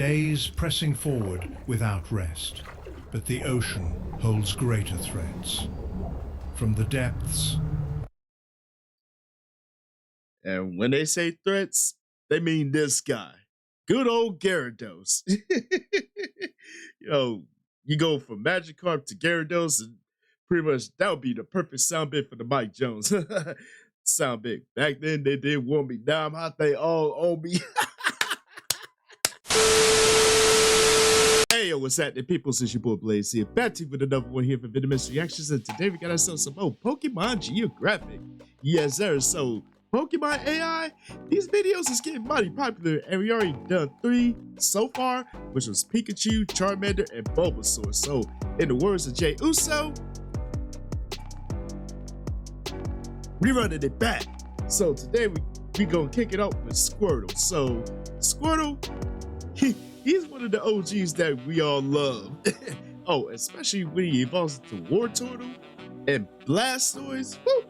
Days pressing forward without rest, but the ocean holds greater threats. From the depths. And when they say threats, they mean this guy. Good old Gyarados. You go from Magikarp to Gyarados, and pretty much that would be the perfect sound bit for the Mike Jones. Sound bit. Back then, they did want me. Now I'm hot, they all owe me. Hey, yo, what's happening, people? Since your boy Blaze here, back to you with another one here for Venomous Reactions, and today we got ourselves some more Pokemon Geographic. Yes, sir. So, Pokemon AI, these videos is getting mighty popular, and we already done 3 so far, which was Pikachu, Charmander, and Bulbasaur. So, in the words of Jay Uso, we running it back. So today we gonna kick it off with Squirtle. So Squirtle, he's one of the OGs that we all love. Oh, especially when he evolves into Wartortle and Blastoise, woo,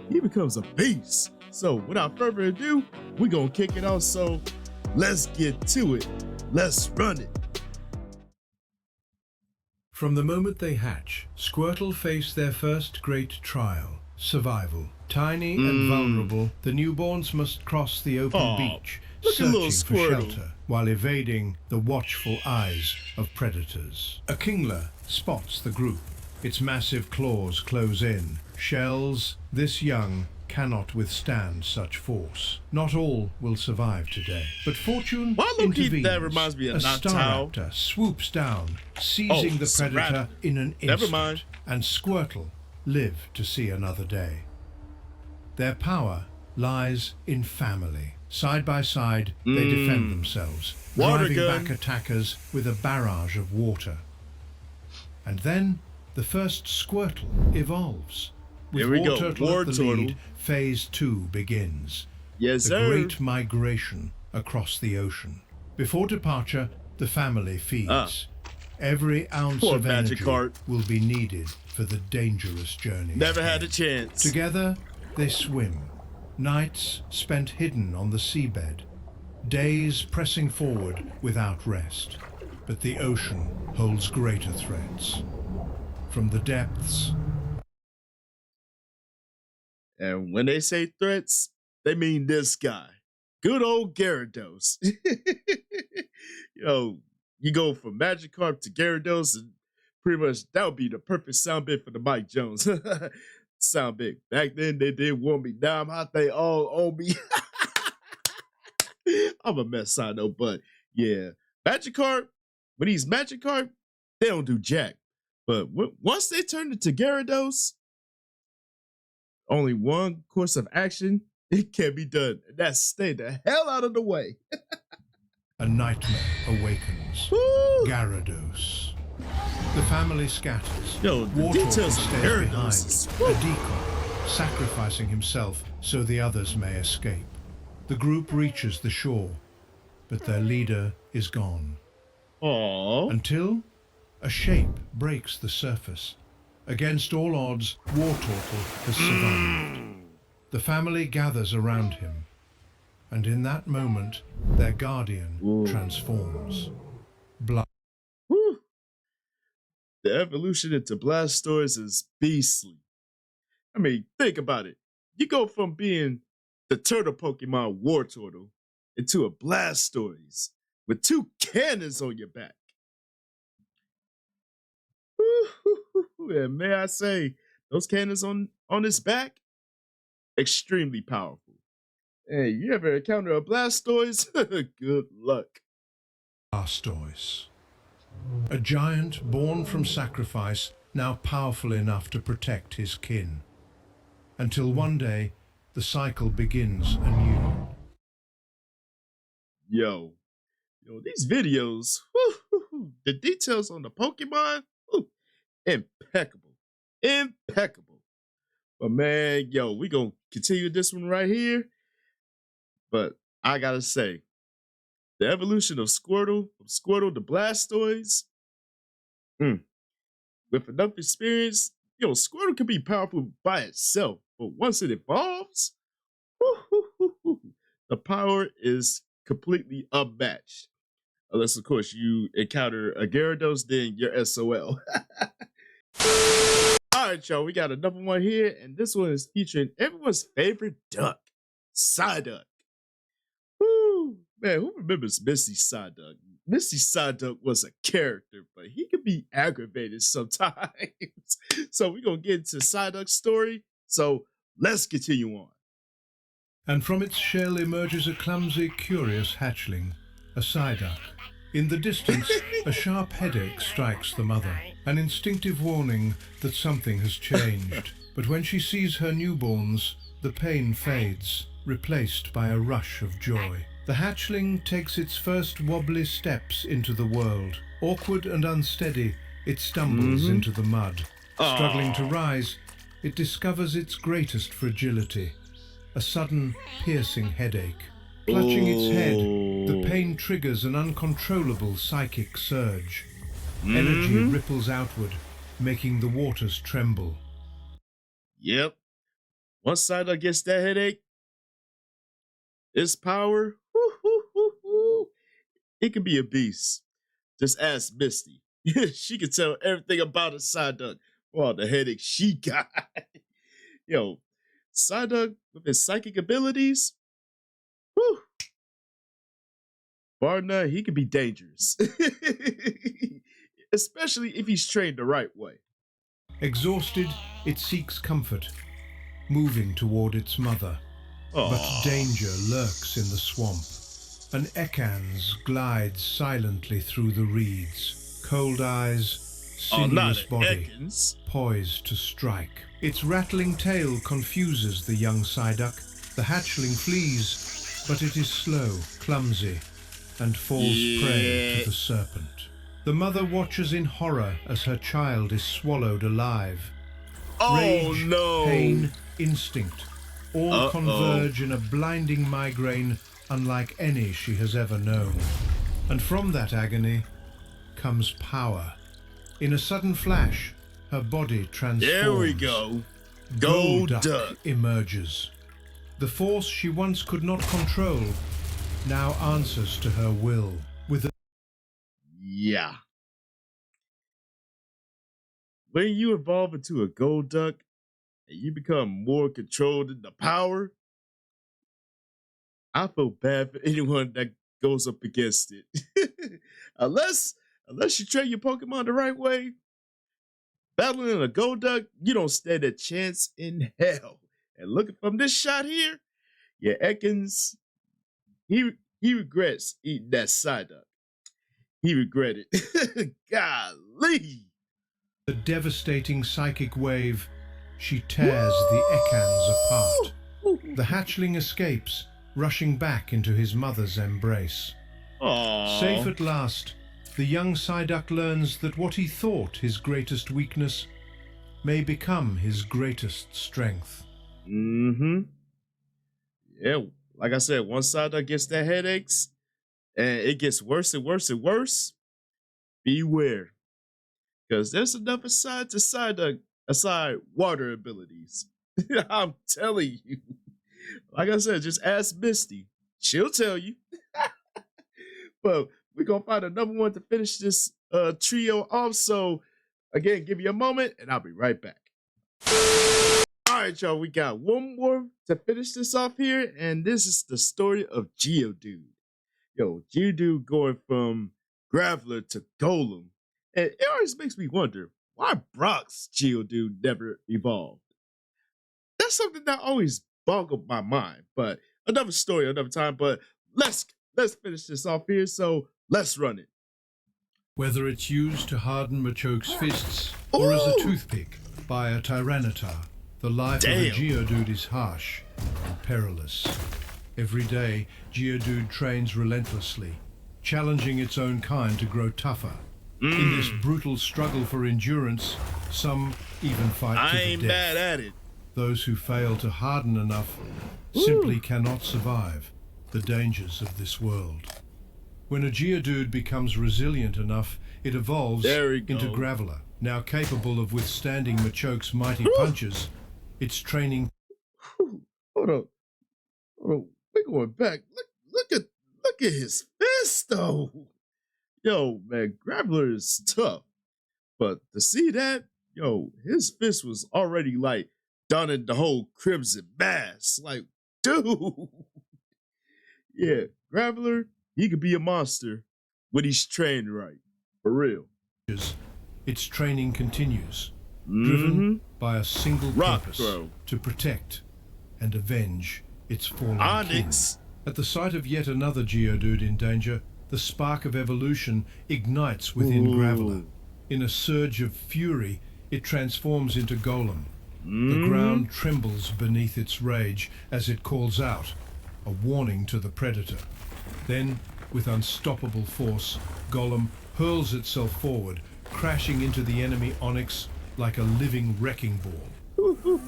he becomes a beast. So without further ado, we gonna kick it off. So let's get to it. Let's run it. From the moment they hatch, Squirtle face their first great trial, survival. Tiny and vulnerable, the newborns must cross the open beach, searching for shelter, while evading the watchful eyes of predators. A Kingler spots the group. Its massive claws close in. Shells this young cannot withstand such force. Not all will survive today, but fortune intervenes. That reminds me of a Staraptor swoops down, seizing the predator in an instant, and Squirtle live to see another day. Their power lies in family. Side by side, they defend themselves, driving back attackers with a barrage of water. And then the first Squirtle evolves. With Wartortle at the lead, Phase 2 begins. Yes, the great migration across the ocean. Before departure, the family feeds. Every ounce of energy will be needed for the dangerous journey. Never had a chance. Together, they swim. Nights spent hidden on the seabed. Days pressing forward without rest. But the ocean holds greater threats. From the depths. And when they say threats, they mean this guy. Good old Gyarados. You go from Magikarp to Gyarados, and pretty much that would be the perfect sound bit for the Mike Jones. Sound big. Back then, they did want me. Now I'm hot, they all owe me. I'm a mess, I know, but yeah. Magikarp, when he's Magikarp, they don't do jack. But once they turn into Gyarados, only one course of action, it can be done. And that's stay the hell out of the way. A nightmare awakens. Woo! Gyarados. The family scatters. Yo, the details of Gyarados behind, a decoy, sacrificing himself so the others may escape. The group reaches the shore, but their leader is gone. Aww. Until a shape breaks the surface. Against all odds, Wartortle has survived. The family gathers around him, and in that moment, their guardian transforms. The evolution into Blastoise is beastly. I mean, think about it. You go from being the turtle Pokemon Wartortle into a Blastoise with 2 cannons on your back. And may I say, those cannons on his back, extremely powerful. Hey, you ever encounter a Blastoise? Good luck. Blastoise. A giant born from sacrifice, now powerful enough to protect his kin. Until one day, the cycle begins anew. Yo, these videos, the details on the Pokemon, impeccable. Impeccable. But man, we gonna continue this one right here. But I gotta say, the evolution of Squirtle, from Squirtle to Blastoise, with enough experience, Squirtle can be powerful by itself. But once it evolves, the power is completely unmatched. Unless, of course, you encounter a Gyarados, then you're SOL. All right, y'all, we got another one here, and this one is featuring everyone's favorite duck, Psyduck. Woo! Man, who remembers Misty Psyduck? Misty Psyduck was a character, but he could be aggravated sometimes. So we're going to get into Psyduck's story. So let's continue on. And from its shell emerges a clumsy, curious hatchling, a psyduck. In the distance, a sharp headache strikes the mother, an instinctive warning that something has changed. But when she sees her newborns, the pain fades, replaced by a rush of joy. The hatchling takes its first wobbly steps into the world. Awkward and unsteady, it stumbles into the mud. Struggling to rise, it discovers its greatest fragility, a sudden, piercing headache. Clutching its head, the pain triggers an uncontrollable psychic surge. Energy ripples outward, making the waters tremble. Yep. Once Psyduck gets that headache, its power, it can be a beast. Just ask Misty. She can tell everything about a Psyduck for all the headache she got. Yo, Psyduck with his psychic abilities, whew, bar none, he can be dangerous. Especially if he's trained the right way. Exhausted, it seeks comfort, moving toward its mother. But danger lurks in the swamp. An Ekans glides silently through the reeds, cold eyes, sinuous body, poised to strike. Its rattling tail confuses the young Psyduck. The hatchling flees, but it is slow, clumsy, and falls prey to the serpent. The mother watches in horror as her child is swallowed alive. Rage, pain, instinct, all converge in a blinding migraine unlike any she has ever known. And from that agony comes power. In a sudden flash, her body transforms. There we go. Golduck emerges. The force she once could not control now answers to her will with a... Yeah. When you evolve into a Golduck and you become more controlled in the power, I feel bad for anyone that goes up against it. unless you train your Pokemon the right way, battling a Golduck, you don't stand a chance in hell. And looking from this shot here, yeah, Ekans, he regrets eating that Psyduck. He regretted. Golly. The devastating psychic wave, she tears the Ekans apart. The hatchling escapes, rushing back into his mother's embrace. Safe at last, the young Psyduck learns that what he thought his greatest weakness may become his greatest strength. Yeah, like I said, once Psyduck gets that headaches, and it gets worse and worse and worse, beware. Because there's another side to Psyduck aside water abilities. I'm telling you. Like I said, just ask Misty. She'll tell you. But we're going to find another one to finish this trio off. So, again, give you a moment, and I'll be right back. All right, y'all, we got one more to finish this off here, and this is the story of Geodude. Yo, Geodude going from Graveler to Golem. And it always makes me wonder, why Brock's Geodude never evolved? That's something that always boggled my mind, but another story, another time. But let's finish this off here, so let's run it. Whether it's used to harden Machoke's fists or as a toothpick by a Tyranitar, the life of a Geodude is harsh and perilous. Every day, Geodude trains relentlessly, challenging its own kind to grow tougher. In this brutal struggle for endurance, some even fight to the death. I ain't mad at it. Those who fail to harden enough simply cannot survive the dangers of this world. When a Geodude becomes resilient enough, it evolves into Graveler. Now capable of withstanding Machoke's mighty punches, its training... Hold on. We're going back. Look at his fist, though. Yo, man, Grappler is tough. But to see that, yo, his fist was already like donning the whole crimson mass. Like, dude. Yeah, Grappler, he could be a monster when he's trained right. For real. Its training continues, driven by a single purpose, to protect and avenge its fallen Onyx. kin. At the sight of yet another geodude in danger, the spark of evolution ignites within Graveler. In a surge of fury, it transforms into Golem. The ground trembles beneath its rage as it calls out, a warning to the predator. Then, with unstoppable force, Golem hurls itself forward, crashing into the enemy Onyx like a living wrecking ball.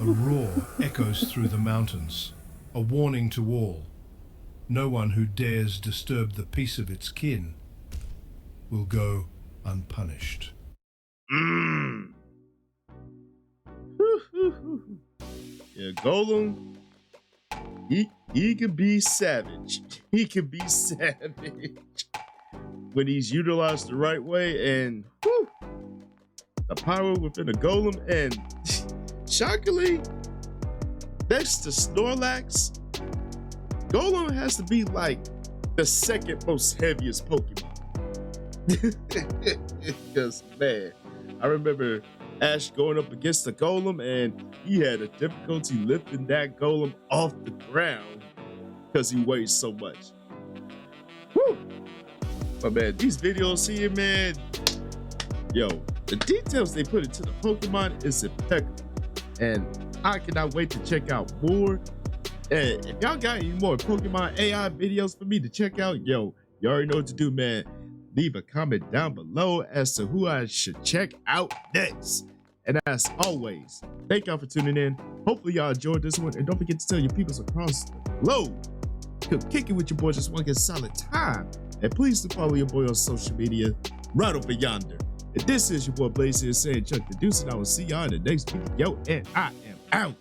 A roar echoes through the mountains, a warning to all. No one who dares disturb the peace of its kin will go unpunished. Yeah, Golem, he can be savage. He can be savage when he's utilized the right way, and the power within a Golem. And shockingly, next to Snorlax, Golem has to be like the second most heaviest Pokemon. Because, man, I remember Ash going up against the Golem, and he had a difficulty lifting that Golem off the ground because he weighs so much. Woo! But man, these videos here, man, yo, the details they put into the Pokemon is impeccable. And I cannot wait to check out more. And if y'all got any more Pokemon AI videos for me to check out, yo, you already know what to do, man. Leave a comment down below as to who I should check out next. And as always, thank y'all for tuning in. Hopefully y'all enjoyed this one. And don't forget to tell your peoples across the globe. Come kick it with your boy, just want to get solid time. And please do follow your boy on social media right over yonder. And this is your boy Blaze here saying Chuck the Deuce, and I will see y'all in the next video. And I am out.